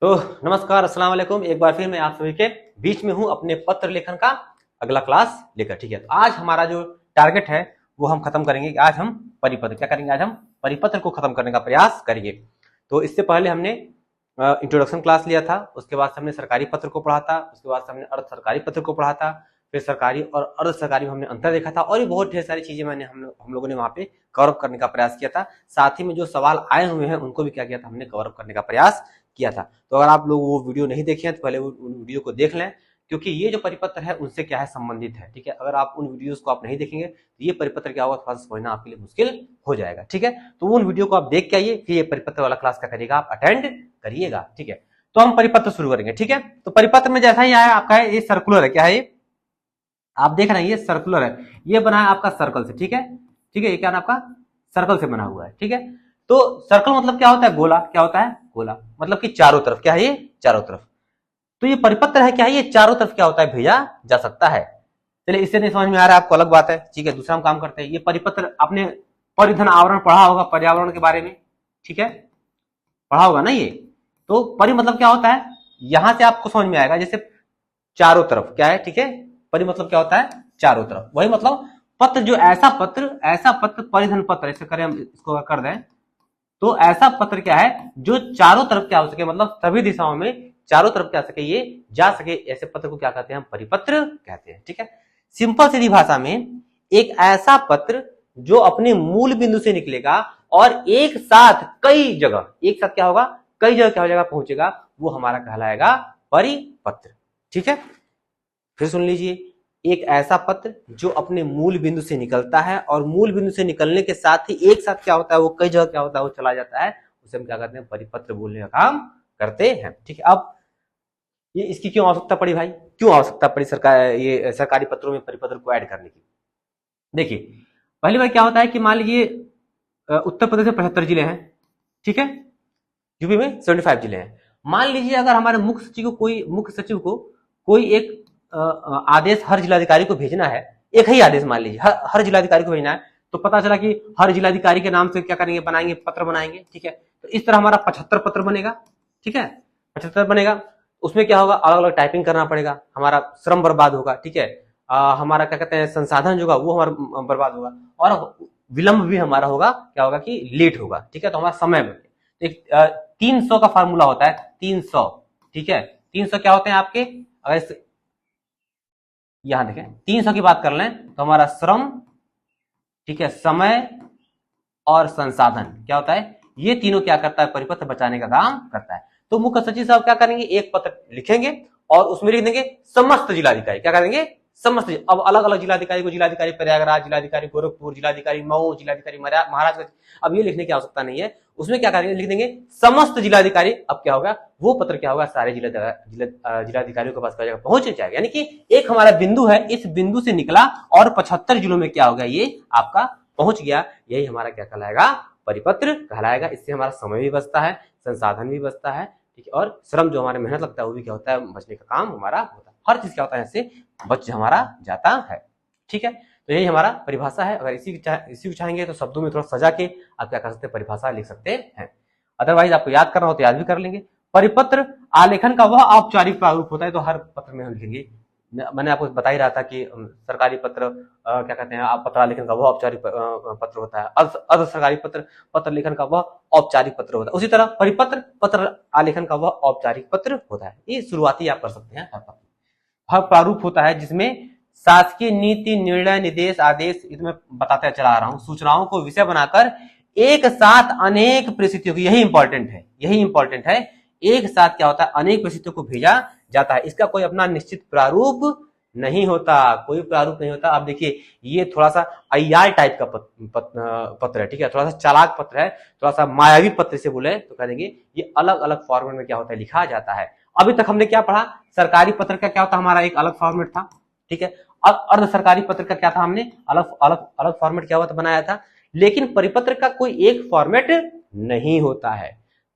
तो नमस्कार, अस्सलाम वालेकुम। एक बार फिर मैं आप सभी के बीच में हूं अपने पत्र लेखन का अगला क्लास लेकर। ठीक है, तो आज हमारा जो टारगेट है वो हम खत्म करेंगे कि आज हम परिपत्र क्या करेंगे, आज हम परिपत्र को खत्म करने का प्रयास करेंगे। तो इससे पहले हमने इंट्रोडक्शन क्लास लिया था, उसके बाद हमने सरकारी पत्र को पढ़ा था, उसके बाद हमने अर्ध सरकारी पत्र को पढ़ा था, फिर सरकारी और अर्ध सरकारी में हमने अंतर देखा था और भी बहुत ढेर सारी चीजें हम लोगों ने वहां पे कवर अप करने का प्रयास किया था। साथ ही में जो सवाल आए हुए हैं उनको भी क्या किया था, हमने कवर अप करने का प्रयास किया था। तो अगर आप लोग वो वीडियो नहीं देखे हैं तो पहले उन वीडियो को देख लें, क्योंकि ये जो परिपत्र है उनसे क्या है संबंधित है। ठीक है, अगर आप उन वीडियोस को आप नहीं देखेंगे तो ये परिपत्र क्या होगा थोड़ा सा समझना आपके लिए मुश्किल हो जाएगा। ठीक है, तो उन वीडियो को आप देख के आइए, फिर ये परिपत्र वाला क्लास क्या करिएगा, आप अटेंड करिएगा। ठीक है, तो हम परिपत्र शुरू करेंगे। ठीक है, तो परिपत्र में जैसा ही आया आपका है, ये सर्कुलर है। क्या है ये, आप देख रहे हैं ये सर्कुलर है, ये बना है आपका सर्कल से। ठीक है, ठीक है, ये क्या है आपका सर्कल से बना हुआ है। ठीक है, तो सर्कल मतलब क्या होता है, गोला। क्या होता है, गोला, मतलब कि चारों तरफ क्या है, ये चारों तरफ। तो ये परिपत्र है, क्या है, ये चारों तरफ क्या होता है, भेजा जा सकता है। चलिए, इससे नहीं समझ में आ रहा है आपको, अलग बात है। ठीक है, दूसरा हम काम करते हैं। ये परिपत्र आपने परिधन आवरण पढ़ा होगा, पर्यावरण के बारे में। ठीक है, पढ़ा होगा ना ये। तो परि मतलब क्या होता है, यहां से आपको समझ में आएगा, जैसे चारों तरफ क्या है। ठीक है, परि मतलब क्या होता है, चारों तरफ। वही मतलब पत्र, जो ऐसा पत्र परिधन पत्र, ऐसे करें हम, इसको कर दें तो ऐसा पत्र क्या है जो चारों तरफ क्या हो सके, मतलब सभी दिशाओं में चारों तरफ क्या सके, ये जा सके, ऐसे पत्र को क्या कहते हैं, हम परिपत्र कहते हैं। ठीक है, सिंपल सीधी भाषा में एक ऐसा पत्र जो अपने मूल बिंदु से निकलेगा और एक साथ कई जगह, एक साथ क्या होगा, कई जगह क्या हो जाएगा, पहुंचेगा, वो हमारा कहलाएगा परिपत्र। ठीक है, फिर सुन लीजिए, एक ऐसा पत्र जो अपने मूल बिंदु से निकलता है और मूल बिंदु से निकलने के साथ ही एक साथ क्या होता है, वो कई जगह क्या होता है, वो चला जाता है, उसे हम क्या करते हैं, परिपत्र बोलने का काम करते हैं। ठीक है, अब ये इसकी क्यों आवश्यकता पड़ी भाई, क्यों आवश्यकता पड़ी ये सरकारी पत्रों में परिपत्र को ऐड करने की। देखिए, पहली बार क्या होता है कि मान लीजिए उत्तर प्रदेश में 75 जिले हैं। ठीक है, यूपी में 75 जिले हैं। मान लीजिए अगर हमारे मुख्य सचिव को कोई एक आदेश हर जिलाधिकारी को भेजना है, एक ही आदेश मान लीजिए हर जिलाधिकारी को भेजना है, तो पता चला कि हर जिलाधिकारी के नाम से क्या करेंगे, बनाएंगे, पत्र बनाएंगे। ठीक है, तो इस तरह हमारा 75 पत्र बनेगा। ठीक है, 75 बनेगा, उसमें क्या होगा, अलग अलग टाइपिंग करना पड़ेगा, हमारा श्रम बर्बाद होगा। ठीक है, हमारा क्या कहते हैं, संसाधन जो होगा वो हमारा बर्बाद होगा और विलंब भी हमारा होगा, क्या होगा कि लेट होगा। ठीक है, तो हमारा समय में एक 300 का फार्मूला होता है, 300। ठीक है, 300 क्या होते हैं आपके, अगर यहां देखें 300 की बात कर लें तो हमारा श्रम, ठीक है, समय और संसाधन क्या होता है, ये तीनों क्या करता है, परिपत्र बचाने का काम करता है। तो मुख्य सचिव साहब क्या करेंगे, एक पत्र लिखेंगे और उसमें लिख देंगे समस्त जिलाधिकारी, क्या करेंगे, समस्त। अब अलग अलग जिलाधिकारी को, जिलाधिकारी प्रयागराज, जिलाधिकारी गोरखपुर, जिलाधिकारी मऊ, जिलाधिकारी महाराजगंज, अब ये लिखने की आवश्यकता नहीं है, उसमें क्या करेंगे, लिख देंगे समस्त जिलाधिकारी। अब क्या होगा, वो पत्र क्या होगा, सारे जिलाधिकारियों के पास पहुंच जाएगा। यानी कि एक हमारा बिंदु है, इस बिंदु से निकला और 75 जिलों में क्या होगा, ये आपका पहुंच गया, यही हमारा क्या कहलाएगा, परिपत्र कहलाएगा। इससे हमारा समय भी बचता है, संसाधन भी बचता है। ठीक है, और श्रम जो हमारे मेहनत लगता है वो भी क्या होता है, बचने का काम हमारा होता है। हर चीज क्या होता है, इससे बच हमारा जाता है। ठीक है, तो यही हमारा परिभाषा है। अगर इसी को चाहेंगे तो शब्दों में थोड़ा सजा के आप क्या कर सकते हैं, परिभाषा लिख सकते हैं। अदरवाइज आपको याद करना हो तो याद भी कर लेंगे। परिपत्र आलेखन का वह औपचारिक प्रारूप होता है, तो हर पत्र में हम लिखेंगे। मैंने आपको बता ही रहा था कि सरकारी पत्र क्या कहते हैं, पत्र लेखन का वह औपचारिक पत्र होता है, अर्ध सरकारी पत्र लेखन का वह औपचारिक पत्र होता है। उसी तरह परिपत्र पत्र आलेखन का वह औपचारिक पत्र होता है। ये शुरुआती आप कर सकते हैं। हर प्रारूप होता है जिसमें शासकीय नीति, निर्णय, निर्देश, आदेश, इसमें बताते चला रहा हूं, सूचनाओं को विषय बनाकर एक साथ अनेक परिस्थितियों की, यही इंपॉर्टेंट है, एक साथ क्या होता है, अनेक परिस्थितियों को भेजा जाता है। इसका कोई अपना निश्चित प्रारूप नहीं होता, कोई प्रारूप नहीं होता। आप देखिए, ये थोड़ा सा अय्याल टाइप का पत्र है। ठीक है, थोड़ा सा चालाक पत्र है, थोड़ा सा मायावी पत्र से बोले तो कह देंगे, ये अलग अलग फॉर्मेट में क्या होता है, लिखा जाता है। अभी तक हमने क्या पढ़ा, सरकारी पत्र का क्या होता, हमारा एक अलग फॉर्मेट था। ठीक है, अब अर्ध सरकारी पत्र का क्या था, हमने अलग अलग अलग फॉर्मेट क्या हुआ था, बनाया था। लेकिन परिपत्र का कोई एक फॉर्मेट नहीं होता है,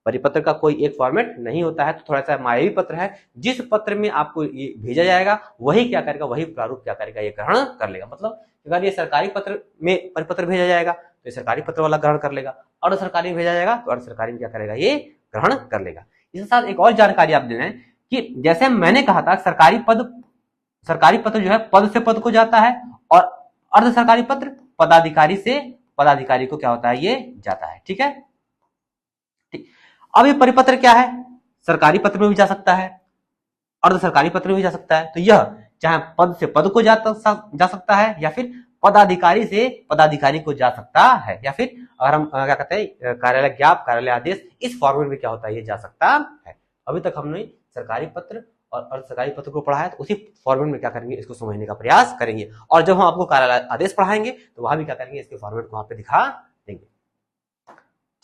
परिपत्र का कोई एक फॉर्मेट नहीं होता है। तो थोड़ा सा मायावी पत्र है, जिस पत्र में आपको ये भेजा जाएगा वही क्या करेगा, वही प्रारूप क्या करेगा, ये ग्रहण कर लेगा। मतलब अगर ये सरकारी पत्र में परिपत्र भेजा जाएगा तो ये सरकारी पत्र वाला ग्रहण कर लेगा, अर्ध सरकारी में भेजा जाएगा तो अर्ध सरकारी में क्या करेगा, ये ग्रहण कर लेगा। इसके साथ एक और जानकारी आप दे रहे हैं कि जैसे मैंने कहा था सरकारी पत्र जो है पद से पद को जाता है, और अर्ध सरकारी पत्र पदाधिकारी से पदाधिकारी को क्या होता है, ये जाता है। ठीक है, ठीक। अब ये परिपत्र क्या है, सरकारी पत्र में भी जा सकता है, अर्ध सरकारी पत्र में भी जा सकता है। तो यह चाहे पद से पद को जा सकता है, या फिर पदाधिकारी से पदाधिकारी को जा सकता है, या फिर अगर हम क्या कहते हैं कार्यालय ज्ञाप, कार्यालय आदेश, इस फॉर्मेट में क्या होता है, ये जा सकता है। अभी तक हमने सरकारी पत्र और अर्ध सरकारी पत्र को पढ़ा है, तो उसी फॉर्मेट में क्या करेंगे, इसको समझने का प्रयास करेंगे। और जब हम आपको कार्यालय आदेश पढ़ाएंगे तो वहां भी क्या करेंगे, इसके फॉर्मेट को वहां पे दिखा देंगे।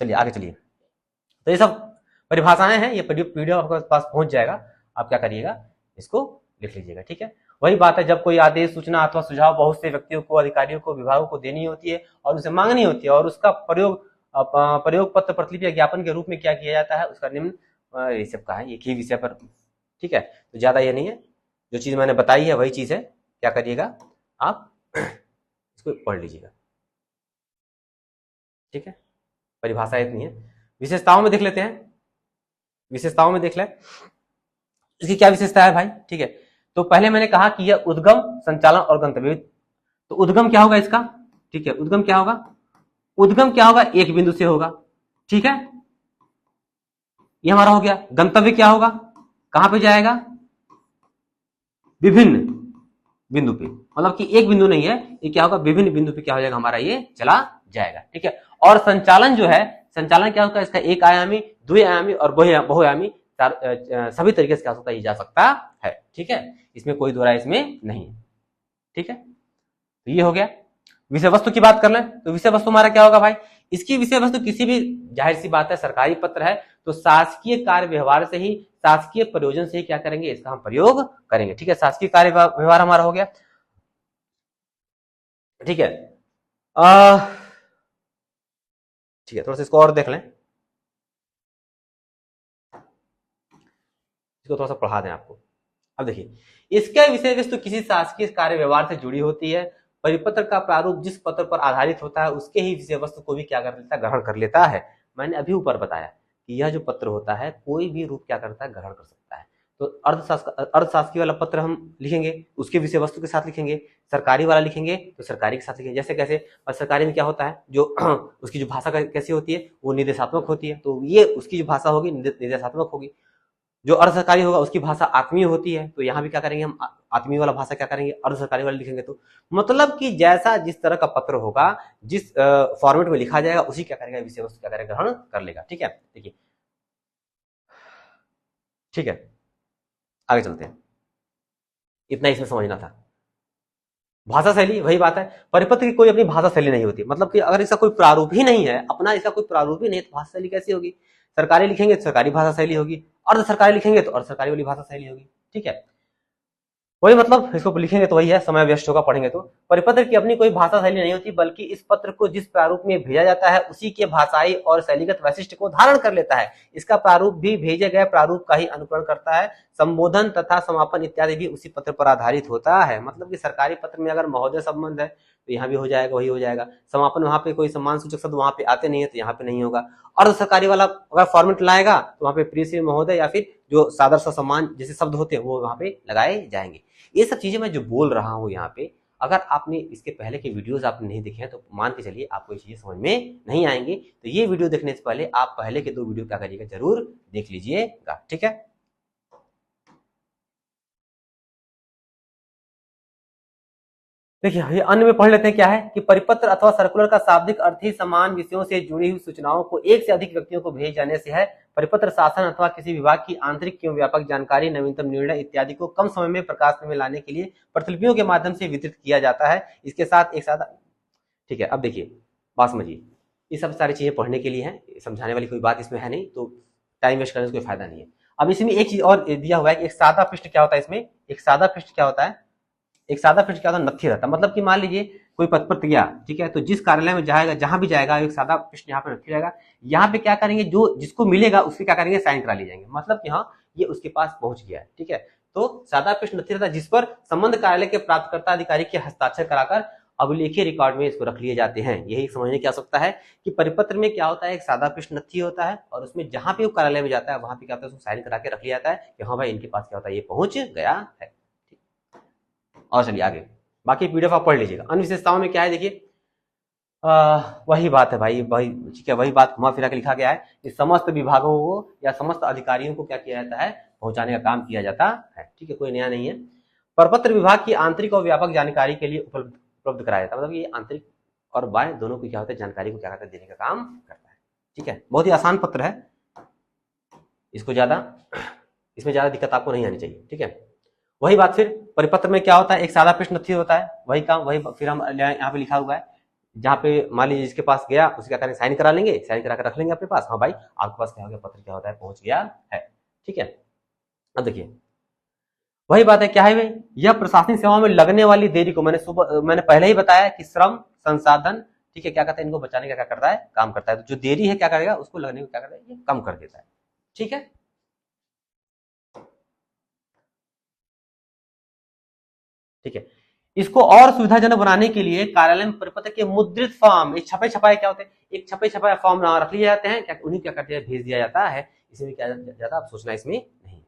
चलिए आगे चलिए। तो ये सब परिभाषाएं हैं, ये पीडीएफ आपके पास पहुंच जाएगा, आप क्या करिएगा, इसको लिख लीजिएगा। ठीक है, वही बात है, जब कोई आदेश, सूचना अथवा सुझाव बहुत से व्यक्तियों को, अधिकारियों को, विभागों को देनी होती है और उसे मांगनी होती है, और उसका प्रयोग पत्र, प्रतिलिपि या ज्ञापन के रूप में क्या किया जाता है, उसका निम्न ये सब का है, एक ही विषय पर। ठीक है, तो ज्यादा ये नहीं है, जो चीज मैंने बताई है वही चीज है, क्या करिएगा आप इसको पढ़ लीजिएगा। ठीक है, परिभाषा इतनी है। विशेषताओं में देख लेते हैं, विशेषताओं में देख ले इसकी क्या विशेषता है भाई। ठीक है, तो पहले मैंने कहा कि यह उद्गम, संचालन और गंतव्य। तो उद्गम क्या होगा इसका, ठीक है, उद्गम क्या होगा, उद्गम क्या होगा, एक बिंदु से होगा। ठीक है, ये हमारा हो गया। गंतव्य क्या होगा, कहां पे जाएगा, विभिन्न बिंदु पे, मतलब कि एक बिंदु नहीं है, ये क्या होगा, विभिन्न बिंदु पे क्या हो जाएगा हमारा, ये चला जाएगा। ठीक है, और संचालन जो है, संचालन क्या होगा, इसका एक आयामी, द्विआयामी और बहुआयामी सभी तरीके से क्या होता है, जा सकता है। ठीक है, इसमें कोई दो राय इसमें नहीं है। ठीक है, तो ये हो गया। विषय वस्तु की बात कर लें तो विषय वस्तु हमारा क्या होगा भाई, इसकी विषय वस्तु किसी भी, जाहिर सी बात है सरकारी पत्र है तो शासकीय कार्य व्यवहार से ही, शासकीय प्रयोजन से ही क्या करेंगे, इसका हम प्रयोग करेंगे। ठीक है, शासकीय कार्य व्यवहार हमारा हो गया। ठीक है, ठीक है, थोड़ा सा इसको और देख लें, इसको थोड़ा सा पढ़ा दें आपको। अब देखिए, इसका विषय वस्तु किसी शासकीय कार्य व्यवहार से जुड़ी होती है। परिपत्र का प्रारूप जिस पत्र पर आधारित होता है उसके ही विषय वस्तु को भी क्या कर लेता है, ग्रहण कर लेता है। मैंने अभी ऊपर बताया कि यह जो पत्र होता है कोई भी रूप क्या करता है, ग्रहण कर सकता है। तो अर्धशासकीय वाला पत्र हम लिखेंगे, उसके विषय वस्तु के साथ लिखेंगे। सरकारी वाला लिखेंगे तो सरकारी के साथ लिखेंगे। जैसे कैसे, और सरकारी में क्या होता है, जो उसकी जो भाषा कैसी होती है, वो निर्देशात्मक होती है, तो ये उसकी जो भाषा होगी निर्देशात्मक होगी। जो अर्ध सरकारी होगा उसकी भाषा आत्मीय होती है, तो यहाँ भी क्या करेंगे हम, आत्मीय वाला भाषा क्या करेंगे, अर्ध सरकारी वाला लिखेंगे। तो मतलब कि जैसा जिस तरह का पत्र होगा, जिस फॉर्मेट में लिखा जाएगा, उसी क्या करेगा, विषय वस्तु क्या करेगा, ग्रहण कर लेगा। ठीक है, देखिए, ठीक है, आगे चलते हैं, इतना इसमें समझना था। भाषा शैली, वही बात है, परिपत्र की कोई अपनी भाषा शैली नहीं होती, मतलब कि अगर इसका कोई प्रारूप ही नहीं है, अपना इसका कोई प्रारूप ही नहीं है, तो भाषा शैली कैसी होगी। सरकारी लिखेंगे तो सरकारी भाषा शैली होगी, अर्ध सरकारी लिखेंगे तो अर्ध सरकारी वाली भाषा शैली होगी। ठीक है, वही मतलब इसको लिखेंगे तो वही है, समय व्यस्त होगा पढ़ेंगे तो। परिपत्र की अपनी कोई भाषा शैली नहीं होती, बल्कि इस पत्र को जिस प्रारूप में भेजा जाता है उसी के भाषाई और शैलीगत वैशिष्ट को धारण कर लेता है। इसका प्रारूप भी भेजे गए प्रारूप का ही अनुकरण करता है। संबोधन तथा समापन इत्यादि भी उसी पत्र पर आधारित होता है। मतलब कि सरकारी पत्र में अगर महोदय संबंध है तो यहाँ भी हो जाएगा, वही हो जाएगा। समापन, वहां पे कोई सम्मान सूचक शब्द वहां पे आते नहीं है तो यहाँ पे नहीं होगा। अर्ध सरकारी वाला अगर फॉर्मेट लाएगा तो वहां पे प्रिय श्री महोदय या फिर जो सादर सम्मान जैसे शब्द होते हैं वो वहां पे लगाए जाएंगे। ये सब चीजें मैं जो बोल रहा हूँ यहाँ पे, अगर आपने इसके पहले के वीडियोस आपने नहीं देखे हैं तो मान के चलिए आपको ये चीजें समझ में नहीं आएंगी। तो ये वीडियो देखने से पहले आप पहले के 2 वीडियो क्या करिएगा, जरूर देख लीजिएगा। ठीक है, देखिए ये अन्य में पढ़ लेते हैं। क्या है कि परिपत्र अथवा सर्कुलर का शाब्दिक अर्थ ही समान विषयों से जुड़ी हुई सूचनाओं को एक से अधिक व्यक्तियों को भेज जाने से है। परिपत्र शासन अथवा किसी विभाग की आंतरिक एवं व्यापक जानकारी, नवीनतम निर्णय इत्यादि को कम समय में प्रकाश में लाने के लिए प्रतिलिपियों के माध्यम से वितरित किया जाता है। इसके साथ एक साथ, ठीक है, अब देखिए बात समझिए, ये सब सारी चीजें पढ़ने के लिए है, समझाने वाली कोई बात इसमें है नहीं, तो टाइम वेस्ट करने से कोई फायदा नहीं है। अब इसमें एक चीज और दिया हुआ है कि एक सादा पृष्ठ क्या होता है। इसमें एक सादा पृष्ठ क्या होता है, एक सादा पृष्ठ क्या होता है, नथी रहता है। मतलब कि मान लीजिए कोई पत्र गया, ठीक है, तो जिस कार्यालय में जाएगा, जहां भी जाएगा, एक सादा पृष्ठ यहाँ पे नथी रहेगा। यहाँ पे क्या करेंगे, जो जिसको मिलेगा उसके क्या करेंगे, साइन करा ले जाएंगे। मतलब कि हाँ ये उसके पास पहुंच गया है। ठीक है, तो सादा पृष्ठ नथी रहता है जिस पर संबंध कार्यालय के प्राप्तकर्ता अधिकारी के हस्ताक्षर कराकर अभिलेखीय रिकॉर्ड में इसको रख लिए जाते हैं। यही समझने की आवश्यकता है कि परिपत्र में क्या होता है, एक सादा पृष्ठ नथी होता है और उसमें जहां पे वो कार्यालय में जाता है वहां पे क्या होता है, उसको साइन करा के रख लिया जाता है कि हाँ भाई इनके पास क्या होता है, ये पहुंच गया है। और चलिए आगे, बाकी पीडीएफ आप पढ़ लीजिएगा। अन्य विशेषताओं में क्या है, देखिए वही बात है भाई, वही ठीक है, वही बात घुमा फिरा के लिखा गया है कि समस्त विभागों को या समस्त अधिकारियों को क्या किया जाता है, पहुंचाने का काम किया जाता है। ठीक है, कोई नया नहीं है। प्रपत्र विभाग की आंतरिक और व्यापक जानकारी के लिए उपलब्ध कराया जाता है, मतलब ये आंतरिक और बाह्य दोनों की क्या होता है, जानकारी को क्या करता है, देने का काम करता है। ठीक है, बहुत ही आसान पत्र है, इसमें ज्यादा दिक्कत आपको नहीं आनी चाहिए। ठीक है, वही बात फिर परिपत्र में क्या होता है, एक सादा पृष्ठ नथी होता है, वही काम वही फिर हम यहाँ पे लिखा हुआ है, जहाँ पे मान लीजिए जिसके पास गया उसके क्या करेंगे, साइन करा लेंगे, साइन करा कर रख लेंगे अपने पास, हाँ भाई आपके पास क्या हो गया, पत्र क्या होता है, पहुंच गया है। ठीक है, अब देखिए वही बात है, क्या है भाई, यह प्रशासनिक सेवाओं में लगने वाली देरी को मैंने पहले ही बताया कि श्रम संसाधन, ठीक है, क्या कहता है, इनको बचाने का क्या करता है, काम करता है। तो जो देरी है क्या करेगा, उसको लगने को क्या करता है, ये कम कर देता है। ठीक है, ठीक है, इसको और सुविधाजनक बनाने के लिए कार्यालय में परिपत्र के मुद्रित फॉर्म, एक छपे छपाए क्या होते हैं, एक छपे छपाए फॉर्म रख लिए जाते हैं, क्या उन्हीं क्या करते हैं, भेज दिया जाता है। इसमें क्या ज्यादा आप सोचना इसमें नहीं।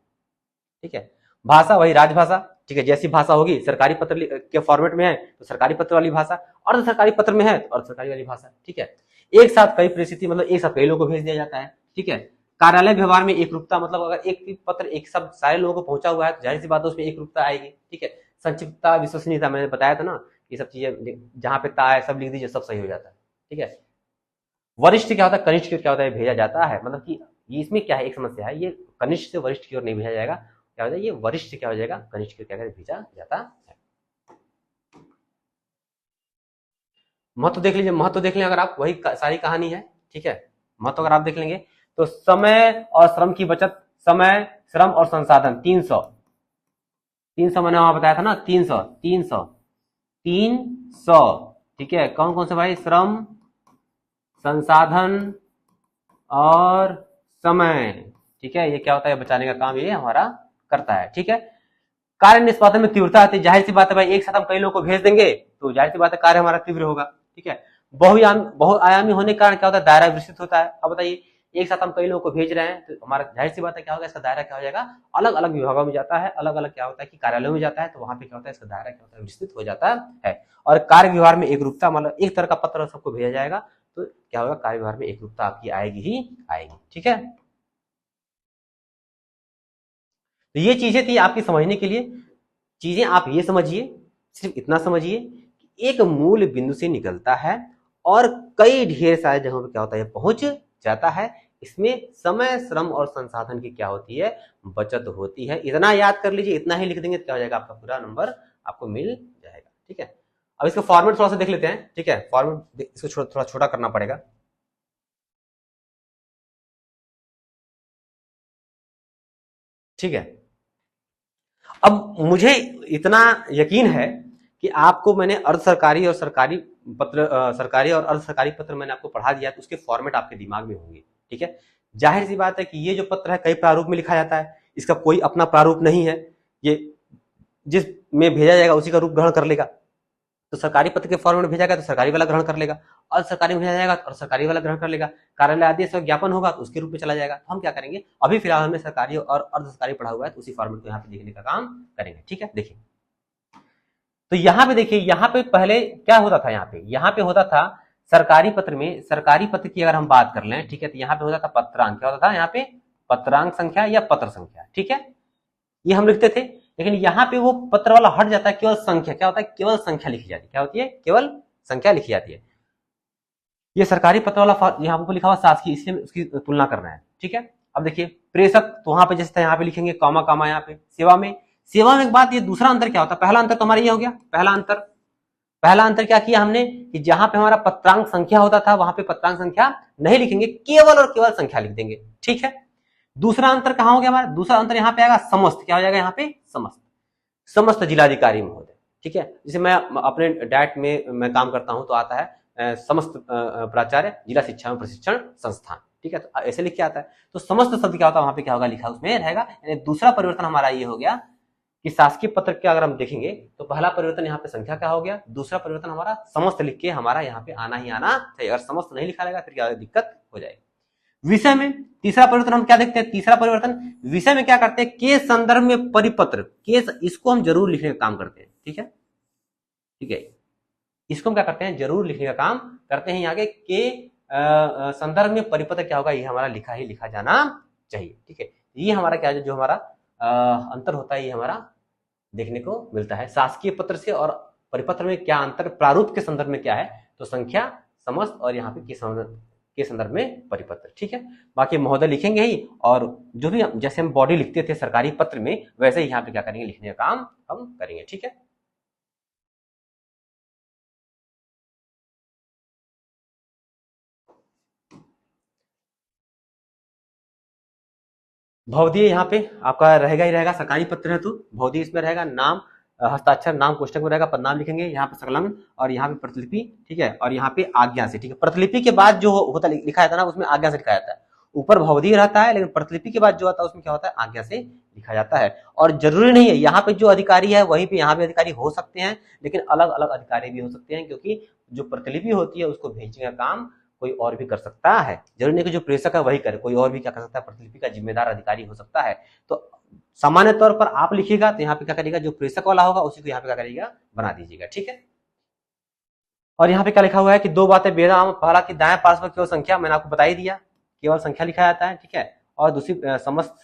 ठीक है, भाषा वही राजभाषा, ठीक है, जैसी भाषा होगी, सरकारी पत्र के फॉर्मेट में है तो सरकारी पत्र वाली भाषा, अर्ध सरकारी पत्र में है तो अर्ध सरकारी वाली भाषा। ठीक है, एक साथ कई परिस्थिति, मतलब एक साथ कई लोगों को भेज दिया जाता है। ठीक है, कार्यालय व्यवहार में एक रूपता, मतलब अगर एक पत्र एक सब सारे लोगों को पहुंचा हुआ है तो जाहिर सी बात है उसमें एक रूपता आएगी। ठीक है, संक्षिप्तता, विश्वसनीयता, मैंने बताया था ना, ये सब चीजें जहां पे ता है सब लिख दीजिए, सब सही हो जाता है। ठीक है, वरिष्ठ क्या होता है, कनिष्ठ क्या होता है, भेजा जाता है, मतलब कि इसमें क्या है, एक समस्या है, ये कनिष्ठ से वरिष्ठ की ओर नहीं भेजा जाएगा, क्या हो जाएगा, ये वरिष्ठ से क्या हो जाएगा, कनिष्ठ की क्या भेजा जाता है। महत्व देख लीजिए, महत्व देख लें अगर आप, वही सारी कहानी है। ठीक है, महत्व अगर आप देख लेंगे तो समय और श्रम की बचत, समय श्रम और संसाधन 300 मैंने वहां बताया था ना, 300। ठीक है, कौन कौन से भाई, श्रम, संसाधन और समय। ठीक है, ये क्या होता है, बचाने का काम ये हमारा करता है। ठीक है, कार्य निष्पादन में तीव्रता आती है, जाहिर सी बात है भाई, एक साथ हम कई लोगों को भेज देंगे तो जाहिर सी बात है कार्य हमारा तीव्र होगा। ठीक है, बहुआयामी होने के कारण क्या होता है, दायरा विस्तृत होता है। अब बताइए, एक साथ हम कई लोगों को भेज रहे हैं तो हमारा जाहिर सी बात है क्या होगा, इसका दायरा क्या हो जाएगा, अलग अलग विभागों में जाता है, अलग अलग क्या होता है कि कार्यालयों में जाता है, तो वहां पे क्या होता है, इसका दायरा क्या होता है, विस्तृत हो जाता है। और कार्य व्यवहार में एक रूपता, मतलब एक तरह का पत्र सबको भेजा जाएगा तो क्या होगा, कार्य व्यवहार में एक रूपता आपकी आएगी ही आएगी। ठीक है, तो ये चीजें थी आपकी समझने के लिए। चीजें आप ये समझिए, सिर्फ इतना समझिए कि एक मूल बिंदु से निकलता है और कई ढेर सारे जगहों पे क्या होता है, पहुंच जाता है। इसमें समय, श्रम और संसाधन की क्या होती है, बचत होती है। इतना याद कर लीजिए, इतना ही लिख देंगे तो क्या हो जाएगा, आपका पूरा नंबर आपको मिल जाएगा। ठीक है, अब इसका फॉर्मेट थोड़ा सा देख लेते हैं। ठीक है, फॉर्मेट इसको थोड़ा छोटा करना पड़ेगा। ठीक है, अब मुझे इतना यकीन है कि आपको मैंने अर्ध सरकारी और सरकारी पत्र, सरकारी और अर्ध सरकारी पत्र मैंने आपको पढ़ा दिया, तो उसके फॉर्मेट आपके दिमाग में होंगे। ठीक है, जाहिर सी बात है कि ये जो पत्र है कई प्रारूप में लिखा जाता है, इसका कोई अपना प्रारूप नहीं है, ये जिस में भेजा जाएगा उसी का रूप ग्रहण कर लेगा। तो सरकारी पत्र के फॉर्मेट में भेजा गया तो सरकारी वाला ग्रहण कर लेगा, और सरकारी में भेजा जाएगा तो सरकारी वाला ग्रहण कर लेगा, कार्यालय आदेश और ज्ञापन होगा तो उसके रूप में चला जाएगा। तो हम क्या करेंगे, अभी फिलहाल हमने सरकारी और अर्ध सरकारी पढ़ा हुआ है तो उसी फॉर्मेट को यहाँ पे देखने का काम करेंगे। ठीक है, देखिए तो यहाँ पे देखिए, यहाँ पे पहले क्या होता था, यहाँ पे होता था सरकारी पत्र में, सरकारी पत्र की अगर हम बात कर लें, ठीक है, तो यहाँ पे होता था पत्रांक, क्या होता था यहाँ पे, पत्रांक संख्या या पत्र संख्या। ठीक है, ये हम लिखते थे, लेकिन यहाँ पे वो पत्र वाला हट जाता है, केवल संख्या, क्या होता है, केवल संख्या लिखी जाती है, क्या होती है, केवल संख्या लिखी जाती है। ये सरकारी पत्र वाला यहाँ पे लिखा हुआ शासकीय, इसलिए उसकी तुलना करना है। ठीक है, अब देखिए प्रेषक, तो वहां पे जैसे यहाँ पे लिखेंगे कॉमा कॉमा, यहाँ पे सेवा में एक बात, ये दूसरा अंतर क्या होता है, पहला अंतर तो हमारा ये हो गया, पहला अंतर क्या किया हमने कि जहां पे हमारा पत्रांक संख्या होता था वहां पे पत्रांक संख्या नहीं लिखेंगे, केवल और केवल संख्या लिख देंगे। ठीक है, दूसरा अंतर कहां हो गया हमारा, दूसरा अंतर यहाँ पे आएगा समस्त, क्या हो जाएगा यहाँ पे, समस्त जिलाधिकारी महोदय। ठीक है, जैसे मैं अपने डाइट में मैं काम करता हूं तो आता है समस्त प्राचार्य जिला शिक्षा एवं प्रशिक्षण संस्थान। ठीक है, तो ऐसे लिख के आता है, तो समस्त शब्द क्या होता है वहां पे, क्या होगा, लिखा उसमें रहेगा। यानी दूसरा परिवर्तन हमारा ये हो गया कि शासकीय पत्र के अगर हम देखेंगे तो पहला परिवर्तन यहाँ पे संख्या का हो गया, दूसरा परिवर्तन हमारा समस्त लिख के हमारा यहाँ पे आना ही आना चाहिए। अगर समस्त नहीं लिखा रहेगा फिर क्या दिक्कत हो जाएगी। विषय में तीसरा परिवर्तन हम क्या देखते हैं, तीसरा परिवर्तन विषय में क्या करते हैं, के संदर्भ में परिपत्र, केस इसको हम जरूर लिखने का काम करते हैं। ठीक है, ठीक है, इसको हम क्या करते हैं, जरूर लिखने का काम करते हैं। यहाँ के संदर्भ में परिपत्र क्या होगा, ये हमारा लिखा ही लिखा जाना चाहिए। ठीक है, ये हमारा क्या है, जो हमारा अंतर होता है ये हमारा देखने को मिलता है। शासकीय पत्र से और परिपत्र में क्या अंतर, प्रारूप के संदर्भ में क्या है, तो संख्या समस्त, और यहाँ पे के संदर्भ में परिपत्र। ठीक है, बाकी महोदय लिखेंगे ही, और जो भी जैसे हम बॉडी लिखते थे सरकारी पत्र में, वैसे ही यहाँ पे क्या करेंगे, लिखने का काम हम करेंगे। ठीक है, भवदीय यहाँ पे आपका रहेगा ही रहेगा, सरकारी पत्र है तो भवदीय इसमें रहेगा, नाम हस्ताक्षर नाम कोष्टक में रहेगा, पदनाम लिखेंगे, यहाँ पे संकलन, और यहाँ पे प्रतिलिपि। ठीक है, और यहाँ पे आज्ञा से। ठीक है, प्रतिलिपि के बाद जो होता लिखा जाता है ना, उसमें आज्ञा से लिखा जाता है। ऊपर भवदीय रहता है, लेकिन प्रतिलिपि के बाद जो आता है उसमें क्या होता है, आज्ञा से लिखा जाता है। और जरूरी नहीं है यहाँ पे जो अधिकारी है वहीं पे यहाँ भी अधिकारी हो सकते हैं, लेकिन अलग अलग अधिकारी भी हो सकते हैं, क्योंकि जो प्रतिलिपि होती है उसको भेजने का काम कोई और भी कर सकता है। जरूरी नहीं कि जो प्रेषक है वही करे, कोई और भी क्या कर सकता है, प्रतिलिपि का जिम्मेदार अधिकारी हो सकता है। तो सामान्य तौर पर आप लिखिएगा तो यहाँ पे क्या करिएगा, जो प्रेषक वाला होगा उसी को यहाँ पे क्या करिएगा, बना दीजिएगा। ठीक है, और यहाँ पे क्या लिखा हुआ है कि दो बातें बेराम, पहला कि दाएं पार्श्व में केवल संख्या, मैंने आपको बता ही दिया, केवल संख्या लिखा जाता है। ठीक है, और दूसरी समस्त।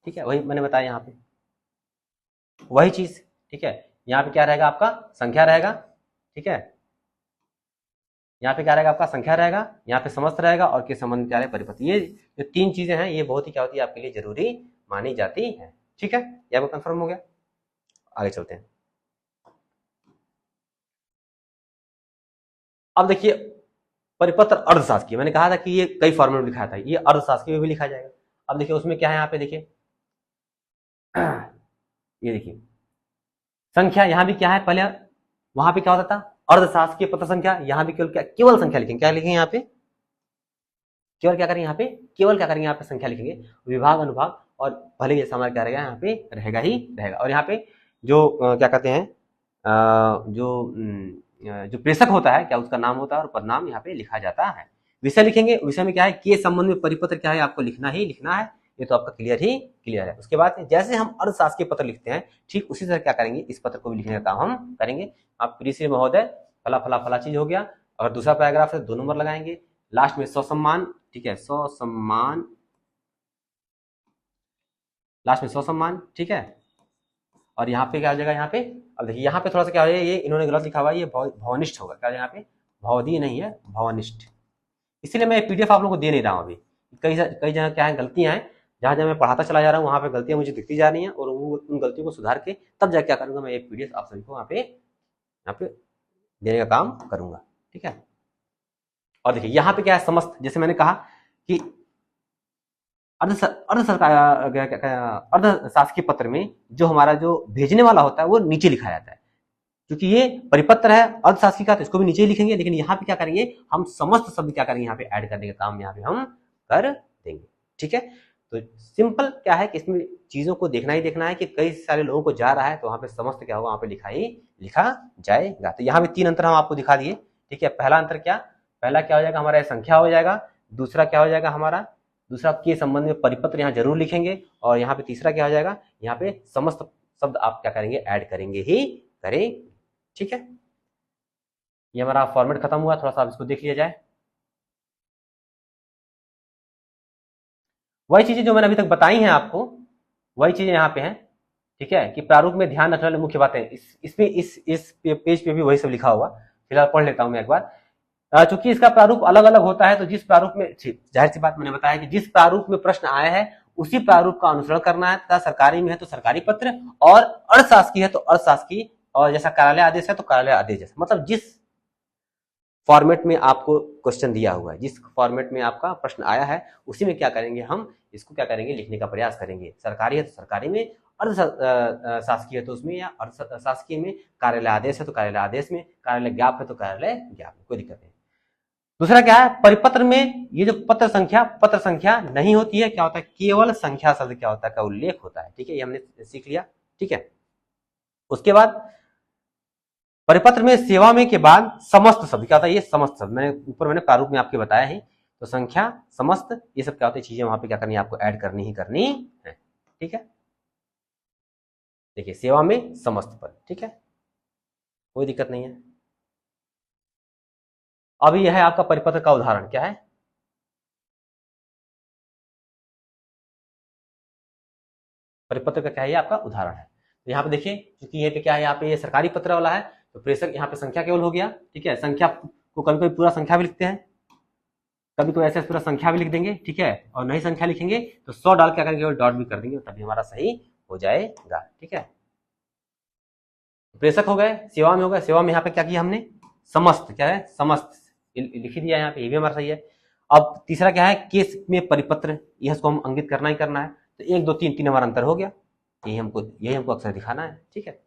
ठीक है, वही मैंने बताया यहाँ पे वही चीज। ठीक है, यहाँ पे क्या रहेगा, आपका संख्या रहेगा। ठीक है, यहाँ पे क्या रहेगा, आपका संख्या रहेगा, यहाँ पे समस्त रहेगा, और के संबंध क्या है, परिपत्र। ये जो तीन चीजें हैं ये बहुत ही क्या होती है, आपके लिए जरूरी मानी जाती है। ठीक है, ये आपको कंफर्म हो गया। आगे चलते हैं। अब देखिए परिपत्र अर्धशासकीय, मैंने कहा था कि ये कई फॉर्मेट में लिखा था, ये अर्धशासकीय में भी लिखा जाएगा। अब देखिए उसमें क्या है, यहाँ पे देखिए ये देखिए संख्या, यहाँ भी क्या है, पहले वहां पे क्या होता था, अर्धशासकीय पत्र संख्या, यहाँ भी केवल क्या, केवल संख्या लिखेंगे। क्या लिखेंगे यहाँ पे, केवल क्या करेंगे, यहाँ पे केवल क्या करेंगे, यहाँ पे संख्या लिखेंगे, विभाग अनुभाग, और भले जैसा हमारा क्या रहेगा, यहाँ पे रहेगा ही रहेगा। और यहाँ पे जो क्या कहते हैं, जो प्रेषक होता है क्या उसका नाम होता है, और पदनाम यहाँ पे लिखा जाता है। विषय लिखेंगे, विषय में क्या है, के संबंध में परिपत्र क्या है, आपको लिखना ही लिखना है। ये तो आपका क्लियर है। उसके बाद जैसे हम अर्धशासकीय पत्र लिखते हैं, ठीक उसी तरह क्या करेंगे, इस पत्र को भी लिखने का काम हम करेंगे। आप प्रिय महोदय फला फला फला चीज हो गया, और दूसरा पैराग्राफ है 2 नंबर लगाएंगे, लास्ट में ससम्मान। ठीक है, ससम्मान, लास्ट में ससम्मान। ठीक है, और यहाँ पे क्या हो जाएगा, यहाँ पे अब देखिए यहाँ पे थोड़ा सा क्या हो जाएगा, ये इन्होंने गलत लिखा हुआ है, ये भवनिष्ठ होगा। क्या यहाँ पे भवदीय नहीं है, भवनिष्ठ। इसीलिए मैं पीडीएफ आप लोगों को दे नहीं रहा हूँ अभी। कई जगह क्या है, गलतियां हैं, जहां जहां मैं पढ़ाता चला जा रहा हूँ वहां पे गलतियां मुझे दिखती जा रही हैं, और उन गलतियों को सुधार के तब जाके क्या करूंगा, मैं एक पीडीएफ आप सभी को यहाँ पे देने का काम करूंगा। ठीक है, और देखिए यहाँ पे क्या है, समस्त, जैसे मैंने कहा कि अर्ध शासकीय पत्र में जो हमारा जो भेजने वाला होता है वो नीचे लिखा जाता है, क्योंकि ये परिपत्र है अर्धशासकीय का, तो इसको भी नीचे ही लिखेंगे। लेकिन यहाँ पे क्या करेंगे, हम समस्त शब्द क्या करेंगे, यहाँ पे ऐड करने का काम यहाँ पे हम कर देंगे। ठीक है, तो सिंपल क्या है कि इसमें चीजों को देखना ही देखना है कि कई सारे लोगों को जा रहा है, तो वहां पे समस्त क्या होगा, वहां पे लिखा ही लिखा जाएगा। तो यहाँ पे 3 अंतर हम आपको दिखा दिए। ठीक है, पहला अंतर क्या, पहला क्या हो जाएगा, हमारा संख्या हो जाएगा। दूसरा क्या हो जाएगा, हमारा दूसरा के संबंध में परिपत्र यहाँ जरूर लिखेंगे। और यहाँ पे तीसरा क्या हो जाएगा, यहाँ पे समस्त शब्द आप क्या करेंगे, ऐड करेंगे ही करेंगे। ठीक है, ये हमारा फॉर्मेट खत्म हुआ, थोड़ा सा इसको देख लिया जाए। वही चीजें जो मैंने अभी तक बताई हैं आपको, वही चीजें यहाँ पे हैं। ठीक है, कि प्रारूप में ध्यान रखने वाली मुख्य बातें, इसमें इस पेज पे भी वही सब लिखा हुआ। फिलहाल पढ़ लेता हूं मैं एक बार। चूंकि इसका प्रारूप अलग अलग होता है, तो जिस प्रारूप में, जाहिर सी बात मैंने बताया कि जिस प्रारूप में प्रश्न आया है उसी प्रारूप का अनुसरण करना है। तथा सरकारी में है तो सरकारी पत्र, और अर्धशासकीय है तो अर्धशासकीय, और जैसा कार्यालय आदेश है तो कार्यालय आदेश जैसा, मतलब जिस फॉर्मेट में आपको क्वेश्चन दिया हुआ है, जिस फॉर्मेट में आपका प्रश्न आया है, उसी में क्या करेंगे, हम इसको क्या करेंगे, लिखने का प्रयास करेंगे। सरकारी है तो सरकारी में, अर्ध शासकीय है तो उसमें, या अर्ध शासकीय में, कार्यालय आदेश है तो कार्यालय आदेश में, कार्यालय ज्ञाप है तो कार्यालय ज्ञाप में, कोई दिक्कत नहीं। दूसरा क्या है, परिपत्र में ये जो पत्र संख्या नहीं होती है, क्या होता है, केवल संख्या शब्द क्या होता है का उल्लेख होता है। ठीक है, ये हमने सीख लिया। ठीक है, उसके बाद परिपत्र में सेवा में के बाद समस्त शब्द क्या होता है, ये समस्त शब्द मैंने ऊपर मैंने प्रारूप में आपके बताया है। तो संख्या, समस्त, ये सब क्या होती है चीजें वहां पे क्या करनी है, आपको ऐड करनी ही करनी है। ठीक है, देखिए सेवा में समस्त पद, ठीक है, कोई दिक्कत नहीं है। अभी यह है आपका परिपत्र का उदाहरण, क्या है, परिपत्र का क्या है, आपका उदाहरण है। तो यहाँ पे देखिए, क्योंकि यहाँ पे क्या है, यहाँ पे ये सरकारी पत्र वाला है, तो प्रेषक यहाँ पे संख्या केवल हो गया। ठीक है, संख्या को कभी कभी पूरा संख्या भी लिखते हैं, कभी कोई ऐसे पूरा संख्या भी लिख देंगे। ठीक है, और नहीं संख्या लिखेंगे तो 100 डाल के करेंगे, डॉट भी कर देंगे, तभी हमारा सही हो जाएगा। ठीक है, प्रेषक हो गए, सेवा में हो गए। सेवा में यहाँ पे क्या किया हमने, समस्त, क्या है, समस्त लिख ही दिया यहाँ पे, ये भी हमारा सही है। अब तीसरा क्या है, केस में परिपत्र, यह इसको हम अंकित करना ही करना है। तो 1 2 3 3 हमारा अंतर हो गया, यही हमको अक्सर दिखाना है। ठीक है,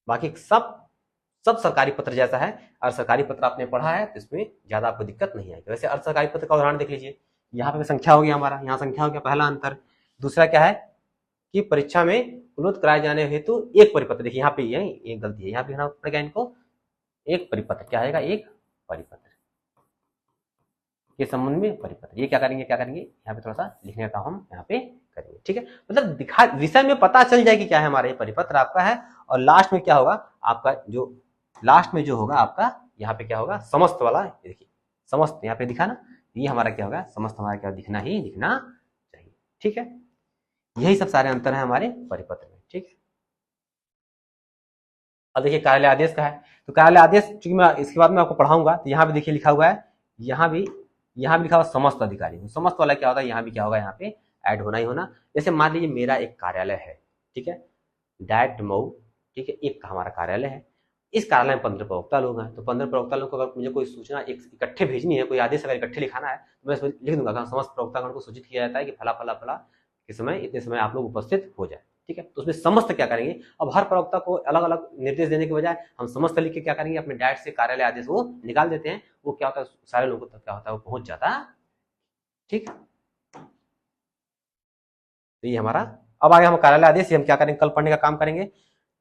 बाकी सब सरकारी पत्र जैसा है। और सरकारी पत्र आपने पढ़ा है तो इसमें ज्यादा आपको दिक्कत नहीं आएगी। वैसे अर्ध सरकारी पत्र का उदाहरण देख लीजिए, यहाँ पे संख्या हो गया हमारा, यहाँ संख्या हो गया, पहला अंतर। दूसरा क्या है कि परीक्षा में पुनः कराए जाने हेतु एक परिपत्र, देखिए यहाँ पे एक गलती है, यहाँ पे पड़ेगा इनको एक परिपत्र, क्या आएगा, एक परिपत्र के संबंध में परिपत्र। ये क्या करेंगे यहाँ पे थोड़ा सा लिखने का काम हम यहाँ पे करेंगे। ठीक है, मतलब विषय में पता चल जाए कि क्या है हमारा ये परिपत्र आपका है। और लास्ट में क्या होगा आपका, जो लास्ट में जो होगा आपका यहाँ पे क्या होगा, समस्त वाला, देखिए समस्त यहाँ पे दिखा ना, ये हमारा क्या होगा, समस्त हमारा क्या दिखना ही दिखना चाहिए। ठीक है, यही सब सारे अंतर है हमारे परिपत्र में। ठीक है, अब देखिए कार्यालय आदेश का है, तो कार्यालय आदेश चूंकि मैं इसके बाद में आपको पढ़ाऊंगा, तो यहाँ पे देखिए लिखा हुआ है, यहाँ भी लिखा हुआ समस्त अधिकारी। समस्त वाला क्या होता है, यहाँ भी क्या होगा, यहाँ पे ऐड होना ही होना। जैसे मान लीजिए मेरा एक कार्यालय है, ठीक है, डायरेक्ट मऊ, ठीक है, एक हमारा कार्यालय है। इस कार्यालय में 15 प्रवक्ता लोग हैं, तो 15 प्रवक्ता लोग को अगर मुझे कोई सूचना एक इकट्ठे भेजनी है, कोई आदेश अगर इकट्ठे लिखाना है, तो मैं इसमें लिख दूंगा, समस्त प्रवक्तागण को सूचित किया जाता है कि फला फला फला के समय इतने समय आप लोग उपस्थित हो जाए। ठीक है, तो उसमें समस्त क्या करेंगे, अब हर प्रवक्ता को अलग अलग निर्देश देने के बजाय हम समस्त लिख के क्या करेंगे, अपने डायरेक्ट से कार्यालय आदेश वो निकाल देते हैं। वो क्या होता है, सारे लोगों तक क्या होता है, वो पहुंच जाता है। ठीक, तो ये हमारा, अब आगे हम कार्यालय आदेश हम क्या करेंगे, कल पढ़ने का काम करेंगे।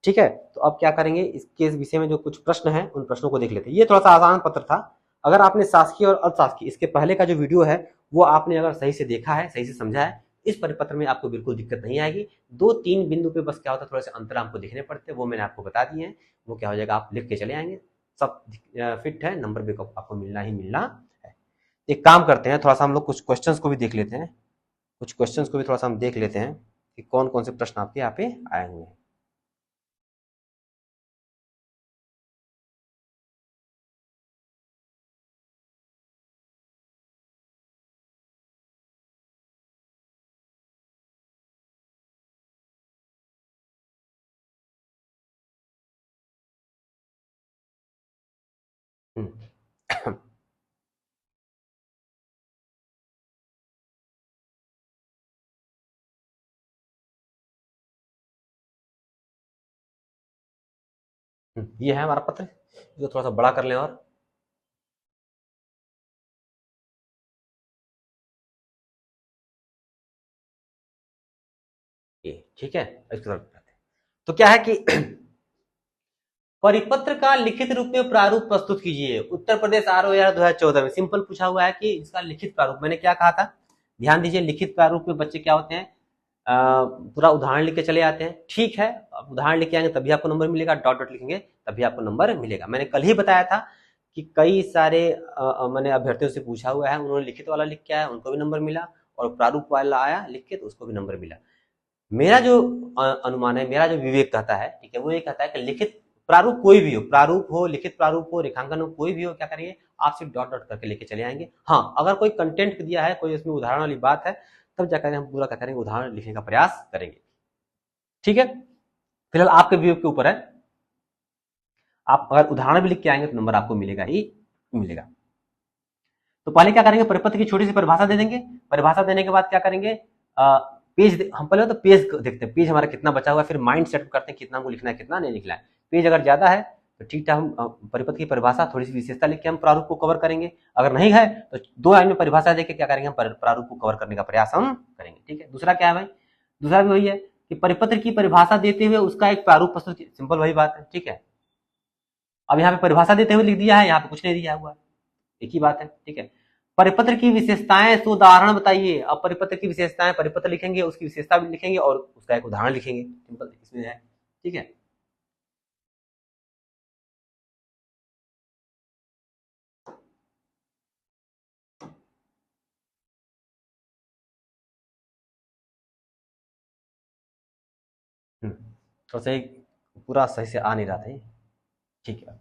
ठीक है, तो अब क्या करेंगे, इसके विषय में जो कुछ प्रश्न है उन प्रश्नों को देख लेते हैं। ये थोड़ा सा आसान पत्र था। अगर आपने शासकीय और अशासकीय इसके पहले का जो वीडियो है वो आपने अगर सही से देखा है, सही से समझा है, इस परिपत्र में आपको बिल्कुल दिक्कत नहीं आएगी। 2-3 बिंदु पे बस क्या होता है, थोड़े से अंतर आपको दिखने पड़ते हैं, वो मैंने आपको बता दिए हैं। वो क्या हो जाएगा, आप लिख के चले आएंगे, सब फिट है, नंबर भी आपको मिलना ही मिलना है। एक काम करते हैं, थोड़ा सा हम लोग कुछ क्वेश्चंस को भी देख लेते हैं, कुछ क्वेश्चंस को भी थोड़ा सा हम देख लेते हैं कि कौन कौन से प्रश्न आपके यहाँ पे आए हुए हैं। ये है हमारा पत्र, इसको थोड़ा सा बड़ा कर लें और ये ठीक है, इसको तो क्या है कि परिपत्र का लिखित रूप में प्रारूप प्रस्तुत कीजिए। उत्तर प्रदेश ROR 2014 में सिंपल पूछा हुआ है कि इसका लिखित प्रारूप, मैंने क्या कहा था, ध्यान दीजिए, लिखित प्रारूप में बच्चे क्या होते हैं, पूरा उदाहरण लिख के चले आते हैं। ठीक है, अब उदाहरण लिख के आएंगे तभी आपको नंबर मिलेगा, डॉट डॉट लिखेंगे तभी आपको नंबर मिलेगा। मैंने कल ही बताया था कि कई सारे मैंने अभ्यर्थियों से पूछा हुआ है, उन्होंने लिखित वाला लिख के आया, उनको भी नंबर मिला, और प्रारूप वाला आया लिख के तो उसको भी नंबर मिला। मेरा जो अनुमान है, मेरा जो विवेक कहता है, ठीक है, वो ये कहता है कि लिखित प्रारूप कोई भी हो, प्रारूप हो, लिखित प्रारूप हो, रेखांकन हो, कोई भी हो, क्या करेंगे, आप सिर्फ डॉट डॉट करके लेके चले आएंगे। हाँ, अगर कोई कंटेंट दिया है, कोई उसमें उदाहरण वाली बात है, तब जाकर हम पूरा क्या करेंगे, उदाहरण लिखने का प्रयास करेंगे। ठीक है, फिलहाल आपके विवेक के ऊपर है, आप अगर उदाहरण भी लिख के आएंगे तो नंबर आपको मिलेगा ही मिलेगा। तो पहले क्या करेंगे, परिपत्र की छोटी सी परिभाषा दे देंगे। परिभाषा देने के बाद क्या करेंगे, पेज, हम पहले तो पेज देखते हैं, पेज हमारा कितना बचा हुआ है, फिर माइंड सेट करते हैं कितना हमको लिखना है, कितना नहीं लिखना है। पेज अगर ज्यादा है तो ठीक ठाक हम परिपत्र की परिभाषा थोड़ी सी विशेषता लिख के हम प्रारूप को कवर करेंगे। अगर नहीं है तो 2 लाइन में परिभाषा देके क्या करेंगे, हम प्रारूप को कवर करने का प्रयास हम करेंगे। ठीक है, दूसरा क्या है भाई, दूसरा भी वही है कि परिपत्र की परिभाषा देते हुए उसका एक प्रारूप प्रस्तुत, सिंपल वही बात है, ठीक है। अब यहाँ पे परिभाषा देते हुए लिख दिया है, यहाँ पे कुछ नहीं दिया हुआ है, एक ही बात है, ठीक है। परिपत्र की विशेषताएं तो उदाहरण बताइए। अब परिपत्र की विशेषताएं, परिपत्र लिखेंगे, उसकी विशेषता भी लिखेंगे और उसका एक उदाहरण लिखेंगे, सिंपल इसमें है, ठीक है। तो सही, पूरा सही से आ नहीं रहा था, ठीक है।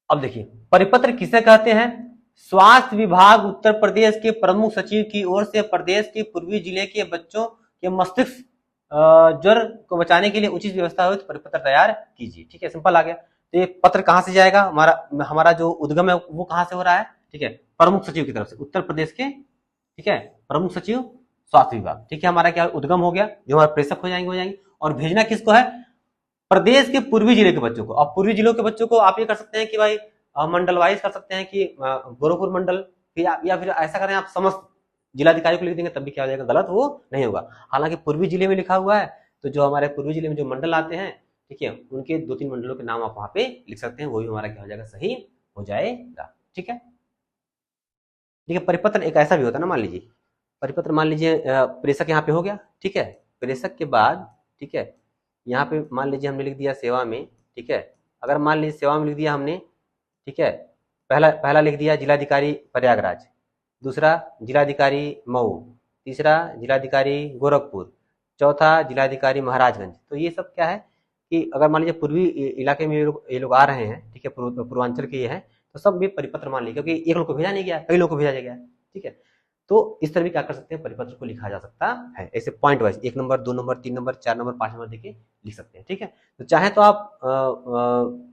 अब देखिए, परिपत्र किसे कहते हैं? स्वास्थ्य विभाग उत्तर प्रदेश के प्रमुख सचिव की ओर से प्रदेश के पूर्वी जिले के बच्चों के मस्तिष्क ज्वर को बचाने के लिए उचित व्यवस्था हो तो परिपत्र तैयार कीजिए, ठीक है, सिंपल आ गया। तो ये पत्र कहां से जाएगा? हमारा जो उद्गम है वो कहां से हो रहा है, ठीक है, प्रमुख सचिव की तरफ से, उत्तर प्रदेश के, ठीक है, प्रमुख सचिव स्वास्थ्य विभाग, ठीक है। हमारा क्या उद्गम हो गया, जो हमारे प्रेषक हो जाएंगे, और भेजना किसको है? प्रदेश के पूर्वी जिले के बच्चों को। अब पूर्वी जिलों के बच्चों को आप ये कर सकते हैं कि भाई मंडल वाइज कर सकते हैं कि गोरखपुर मंडल, या फिर ऐसा करें आप समस्त जिलाधिकारी को लिख देंगे, तब भी क्या हो जाएगा, गलत वो नहीं होगा। हालांकि पूर्वी जिले में लिखा हुआ है, तो जो हमारे पूर्वी जिले में जो मंडल आते हैं, ठीक है, उनके 2-3 मंडलों के नाम आप वहां पे लिख सकते हैं, वो भी हमारा क्या हो जाएगा, सही हो जाएगा, ठीक है। ठीक है, परिपत्र एक ऐसा भी होता है ना, मान लीजिए परिपत्र, मान लीजिए प्रेषक यहाँ पे हो गया, ठीक है, प्रेषक के बाद, ठीक है, यहाँ पे मान लीजिए हमने लिख दिया सेवा में, ठीक है। अगर मान लीजिए सेवा में लिख दिया हमने, ठीक है, पहला लिख दिया जिलाधिकारी प्रयागराज, दूसरा जिलाधिकारी मऊ, तीसरा जिलाधिकारी गोरखपुर, चौथा जिलाधिकारी महाराजगंज। तो ये सब क्या है कि अगर मान लीजिए पूर्वी इलाके में ये लोग आ रहे हैं, ठीक है, पूर्वांचल के ये हैं, तो सब भी परिपत्र मान लीजिए, क्योंकि एक लोग को भेजा नहीं गया, कई लोग को भेजा गया, ठीक है। तो इस तरह भी क्या कर सकते हैं, परिपत्र को लिखा जा सकता है, ऐसे point wise 1 number, 2 number, 3 number, 4 number, 5 number देके लिख सकते हैं, ठीक है। तो चाहे तो आप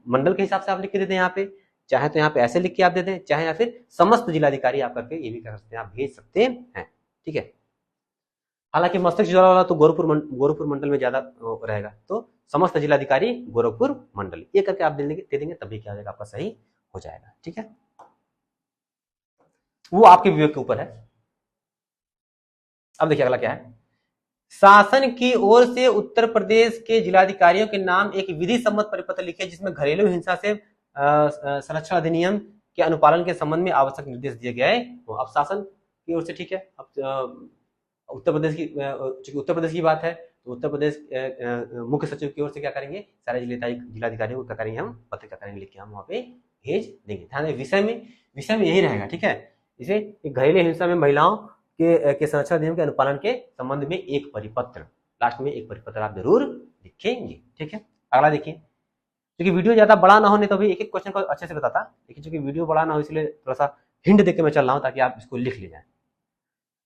मंडल के हिसाब से आप लिख के दे दें यहाँ पे, चाहे तो यहाँ पे ऐसे लिख के आप दे दें, चाहे या फिर समस्त जिलाधिकारी आप करके ये भी कर सकते हैं, आप भेज सकते हैं, ठीक है। हालांकि मस्तिष्क ज्वर वाला तो गोरखपुर मंडल में ज्यादा रहेगा, तो समस्त जिलाधिकारी गोरखपुर मंडल, ये करके आप दे देंगे, तभी क्या हो जाएगा, आपका सही हो जाएगा, ठीक है। वो आपके विवेक के ऊपर है। अब देखिए अगला क्या है, शासन की ओर से उत्तर प्रदेश के जिलाधिकारियों के नाम एक विधि सम्मत परिपत्र लिखे जिसमें घरेलू हिंसा से संरक्षण अधिनियम के अनुपालन के संबंध में आवश्यक निर्देश दिए गए हो। अब शासन की ओर से, ठीक है, अब उत्तर प्रदेश की बात है, तो उत्तर प्रदेश मुख्य सचिव की ओर से क्या करेंगे, सारे जिलाधिकारियों को क्या करेंगे, हम पत्र क्या करेंगे, लिख के हम वहां पे भेज देंगे। ध्यान दें, विषय में यही रहेगा, ठीक है। इसे घरेलू हिंसा में महिलाओं के संरक्षण अधिनियम के अनुपालन के संबंध में एक परिपत्र, लास्ट में एक परिपत्र आप जरूर लिखेंगे, ठीक है। अगला देखिए, क्योंकि वीडियो ज्यादा बड़ा ना होने तो भी एक एक क्वेश्चन को अच्छे से बताता, लेकिन चूंकि वीडियो बड़ा ना हो इसलिए थोड़ा सा हिंट देके मैं चल रहा हूं ताकि आप इसको लिख ले जाए।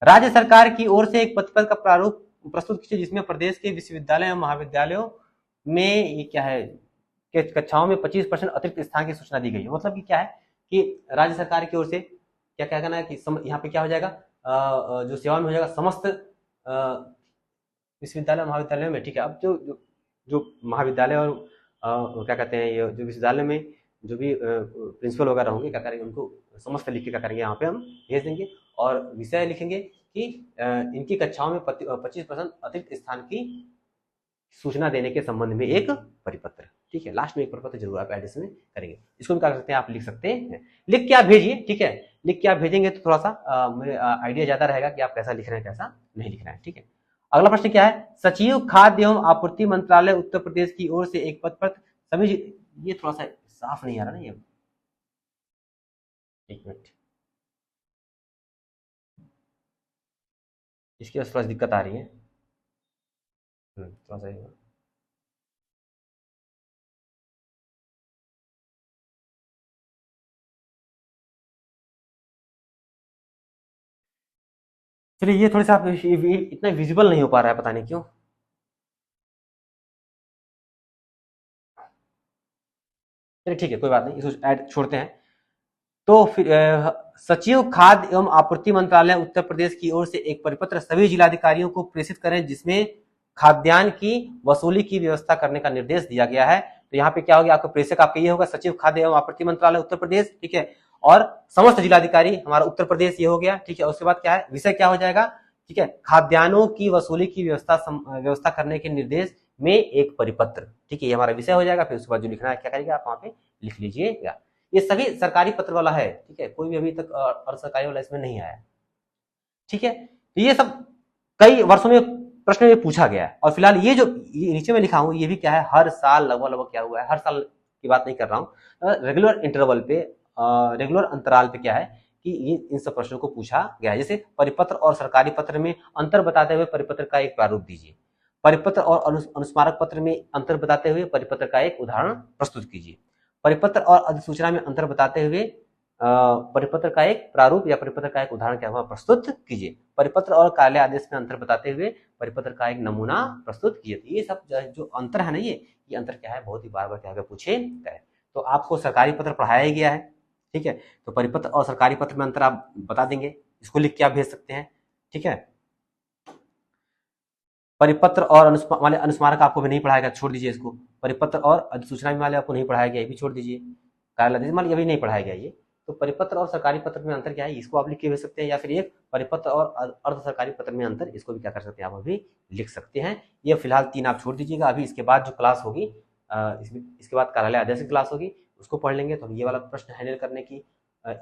राज्य सरकार की ओर से एक पत्र का प्रारूप प्रस्तुत कीजिए जिसमें प्रदेश के विश्वविद्यालय एवं महाविद्यालयों में ये क्या है कि कक्षाओं में 25% अतिरिक्त स्थान की सूचना दी गई है। मतलब कि क्या है कि राज्य सरकार की ओर से क्या क्या करना है कि यहाँ पे क्या हो जाएगा, जो सेवा में हो जाएगा समस्त विश्वविद्यालय महाविद्यालय में, ठीक है। अब जो महाविद्यालय और क्या कहते हैं, ये जो विश्वविद्यालय में जो भी प्रिंसिपल वगैरह होंगे, क्या करेंगे, उनको समस्त लिख के क्या करेंगे, यहाँ पे हम भेज देंगे, और विषय लिखेंगे कि इनकी कक्षाओं में 25% अतिरिक्त स्थान की सूचना देने के संबंध में एक परिपत्र, ठीक है। लास्ट में एक परिपत्र जरूर आप एडिशन में करेंगे, इसको भी क्या कर सकते हैं, आप लिख सकते हैं, लिख के आप भेजिए, ठीक है। लिख के आप भेजेंगे तो थोड़ा सा आइडिया ज्यादा रहेगा कि आप कैसा लिख रहे हैं, कैसा नहीं लिख रहे हैं, ठीक है। अगला प्रश्न क्या है, सचिव खाद्य एवं आपूर्ति मंत्रालय उत्तर प्रदेश की ओर से एक पत्र सभी, ये थोड़ा सा साफ नहीं आ रहा ना, ये एक मिनट, इसकी वजह से थोड़ा दिक्कत आ रही है, थोड़ा सा चलिए, ये थोड़ी सा इतना विजिबल नहीं हो पा रहा है, पता नहीं क्यों। चलिए ठीक है, कोई बात नहीं, इसको ऐड छोड़ते हैं। तो फिर सचिव खाद्य एवं आपूर्ति मंत्रालय उत्तर प्रदेश की ओर से एक परिपत्र सभी जिलाधिकारियों को प्रेषित करें जिसमें खाद्यान्न की वसूली की व्यवस्था करने का निर्देश दिया गया है। तो यहाँ पे क्या होगा, आपका प्रेषक आपका ये होगा सचिव खाद्य एवं आपूर्ति मंत्रालय उत्तर प्रदेश, ठीक है, और समस्त जिलाधिकारी हमारा उत्तर प्रदेश ये हो गया, ठीक है। उसके बाद क्या है, विषय क्या हो जाएगा ठीक है, खाद्यान्नों की वसूली की व्यवस्था करने के निर्देश में एक परिपत्र, ठीक है, ये हमारा विषय हो जाएगा। फिर उसके बाद जो लिखना है क्या करेंगे आप वहां पे लिख लीजिएगा। ये सभी सरकारी पत्र वाला है, ठीक है, कोई भी अभी तक अर्ध सरकारी वाला इसमें नहीं आया, ठीक है। तो ये सब कई वर्षों में प्रश्न में पूछा गया है। और फिलहाल ये जो नीचे में लिखा हूं ये भी क्या है, हर साल लगभग क्या हुआ है, हर साल की बात नहीं कर रहा हूं, रेगुलर इंटरवल पे, रेगुलर अंतराल पे क्या है कि इन सब प्रश्नों को पूछा गया है। जैसे परिपत्र और सरकारी पत्र में अंतर बताते हुए परिपत्र का एक प्रारूप दीजिए, परिपत्र और अनुस्मारक पत्र में अंतर बताते हुए परिपत्र का एक उदाहरण प्रस्तुत कीजिए, परिपत्र और अधिसूचना में अंतर बताते हुए परिपत्र का एक प्रारूप या परिपत्र का एक उदाहरण क्या हुआ प्रस्तुत कीजिए, परिपत्र और कार्यालय आदेश में अंतर बताते हुए परिपत्र का एक नमूना प्रस्तुत कीजिए। ये सब जो अंतर है ना, ये अंतर क्या है, बहुत ही बार बार क्या पूछे गए। तो आपको सरकारी पत्र पढ़ाया गया है, ठीक है, तो परिपत्र और सरकारी पत्र में अंतर आप बता देंगे, इसको लिख के आप भेज सकते हैं, ठीक है। परिपत्र और वाले अनुस्मारक आपको भी नहीं पढ़ाया गया, छोड़ दीजिए इसको। परिपत्र और अधिसूचना वाले आपको नहीं पढ़ाया गया, ये भी छोड़ दीजिए। कार्यालय आदेश मान ये भी नहीं पढ़ाया गया। ये तो परिपत्र और सरकारी पत्र में अंतर क्या है, इसको आप लिख के भेज सकते हैं, या फिर एक परिपत्र और अर्ध सरकारी पत्र में अंतर, इसको भी क्या कर सकते हैं आप अभी लिख सकते हैं। ये फिलहाल 3 आप छोड़ दीजिएगा। अभी इसके बाद जो क्लास होगी, इसके बाद कार्यालय आदेश की क्लास होगी, उसको पढ़ लेंगे तो हम ये वाला प्रश्न हैंडल करने की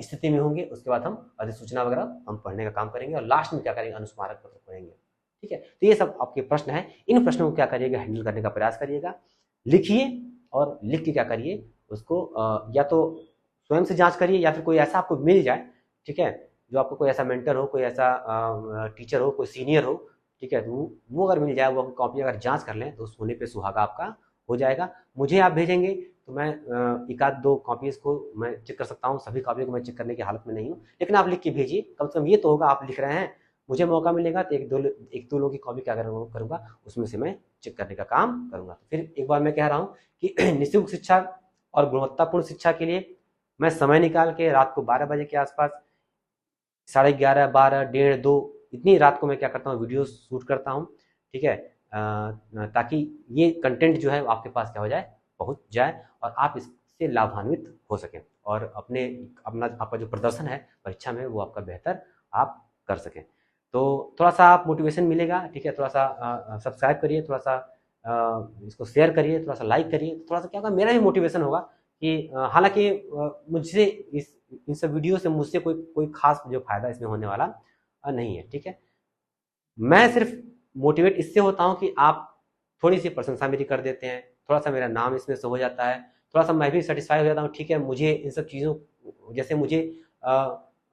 स्थिति में होंगे। उसके बाद हम अधिसूचना वगैरह हम पढ़ने का काम करेंगे, और लास्ट में क्या करेंगे, अनुस्मारक पत्र पढ़ेंगे, ठीक है। तो ये सब आपके प्रश्न हैं, इन प्रश्नों को क्या करिएगा, हैंडल करने का प्रयास करिएगा, लिखिए और लिख के क्या करिए उसको या तो स्वयं से जांच करिए, या फिर कोई ऐसा आपको मिल जाए, ठीक है, जो आपको कोई ऐसा मेंटर हो, कोई ऐसा टीचर हो, कोई सीनियर हो, ठीक है, तो वो अगर मिल जाए, वो कॉपी अगर जांच कर लें तो सोने पे सुहागा आपका हो जाएगा। मुझे आप भेजेंगे तो मैं एक आध दो कॉपीज को मैं चेक कर सकता हूँ, सभी कॉपी को मैं चेक करने की हालत में नहीं हूँ, लेकिन आप लिख के भेजिए, कम से कम ये तो होगा आप लिख रहे हैं। मुझे मौका मिलेगा तो एक दो लोगों की कॉपी क्या करूँगा, उसमें से मैं चेक करने का काम करूँगा। तो फिर एक बार मैं कह रहा हूँ कि निःशुल्क शिक्षा और गुणवत्तापूर्ण शिक्षा के लिए मैं समय निकाल के रात को 12 बजे के आसपास, 11:30, 12, 1:30, 2 इतनी रात को मैं क्या करता हूँ, वीडियो शूट करता हूँ, ठीक है, ताकि ये कंटेंट जो है आपके पास क्या हो जाए, पहुँच जाए, और आप इससे लाभान्वित हो सकें, और आपका जो प्रदर्शन है परीक्षा में वो आपका बेहतर आप कर सकें। तो थोड़ा सा आप मोटिवेशन मिलेगा, ठीक है, थोड़ा सा सब्सक्राइब करिए, थोड़ा सा इसको शेयर करिए, थोड़ा सा लाइक करिए, थोड़ा सा क्या होगा, मेरा भी मोटिवेशन होगा कि हालांकि मुझसे इन सब वीडियो से मुझसे कोई खास जो फायदा इसमें होने वाला नहीं है, ठीक है। मैं सिर्फ मोटिवेट इससे होता हूं कि आप थोड़ी सी प्रशंसा मेरी कर देते हैं, थोड़ा सा मेरा नाम इसमें से हो जाता है, थोड़ा सा मैं भी सेटिस्फाई हो जाता हूँ, ठीक है, मुझे इन सब चीज़ों, जैसे मुझे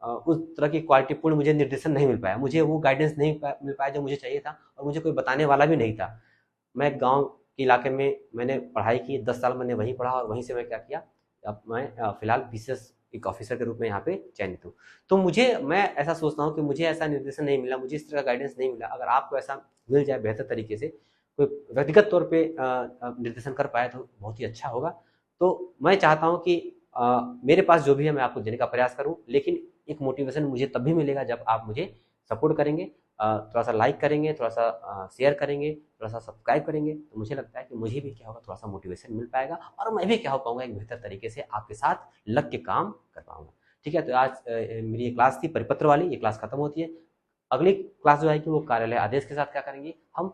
उस तरह की क्वालिटीपूर्ण मुझे निर्देशन नहीं मिल पाया, मुझे वो गाइडेंस नहीं मिल पाया जो मुझे चाहिए था, और मुझे कोई बताने वाला भी नहीं था। मैं गाँव के इलाके में मैंने पढ़ाई की, 10 साल मैंने वहीं पढ़ा, और वहीं से मैं क्या किया, अब मैं फिलहाल बीसीएस एक ऑफिसर के रूप में यहाँ पे चयनित हूँ। तो मैं ऐसा सोचता हूँ कि मुझे ऐसा निर्देशन नहीं मिला, मुझे इस तरह का गाइडेंस नहीं मिला, अगर आपको ऐसा मिल जाए बेहतर तरीके से, कोई व्यक्तिगत तौर पे निर्देशन कर पाए तो बहुत ही अच्छा होगा। तो मैं चाहता हूँ कि मेरे पास जो भी है मैं आपको देने का प्रयास करूँ, लेकिन एक मोटिवेशन मुझे तब भी मिलेगा जब आप मुझे सपोर्ट करेंगे, थोड़ा सा लाइक करेंगे, थोड़ा सा शेयर करेंगे, थोड़ा सा सब्सक्राइब करेंगे, तो मुझे लगता है कि मुझे भी क्या होगा, थोड़ा सा मोटिवेशन मिल पाएगा, और मैं भी क्या हो पाऊंगा, एक बेहतर तरीके से आपके साथ लग के काम कर पाऊंगा, ठीक है। तो आज मेरी ये क्लास थी परिपत्र वाली, ये क्लास खत्म होती है। अगली क्लास जो आएगी वो कार्यालय आदेश के साथ क्या करेंगे, हम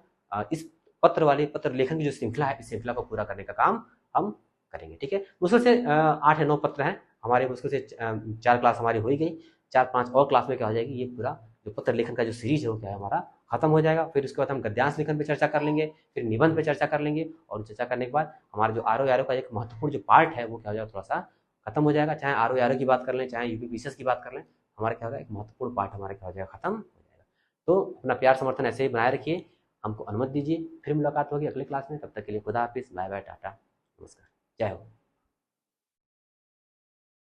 इस पत्र लेखन की जो श्रृंखला है, इस श्रृंखला को पूरा करने का काम हम करेंगे, ठीक है। मुश्किल से 8 या 9 पत्र हैं हमारे, मुश्किल से 4 क्लास हमारी हो ही गई, 4-5 और क्लास में क्या हो जाएगी, ये पूरा जो पत्र लेखन का जो सीरीज है वो क्या है हमारा खत्म हो जाएगा। फिर उसके बाद हम गद्यांश लेखन पे चर्चा कर लेंगे, फिर निबंध पे चर्चा कर लेंगे, और चर्चा करने के बाद हमारा जो आर का एक महत्वपूर्ण जो पार्ट है वो क्या हो जाएगा, थोड़ा सा खत्म हो जाएगा। चाहे आर की बात कर लें, चाहे यूपी बीसीएस की बात कर लें, हमारा क्या होगा, एक महत्वपूर्ण पार्ट हमारा क्या हो जाएगा, खत्म हो जाएगा। तो अपना प्यार समर्थन ऐसे ही बनाए रखिए, हमको अनुमति दीजिए, फिर मुलाकात होगी अगली क्लास में। तब तक के लिए खुदा हाफिज, बाय बाय, टाटा, नमस्कार, जय हो।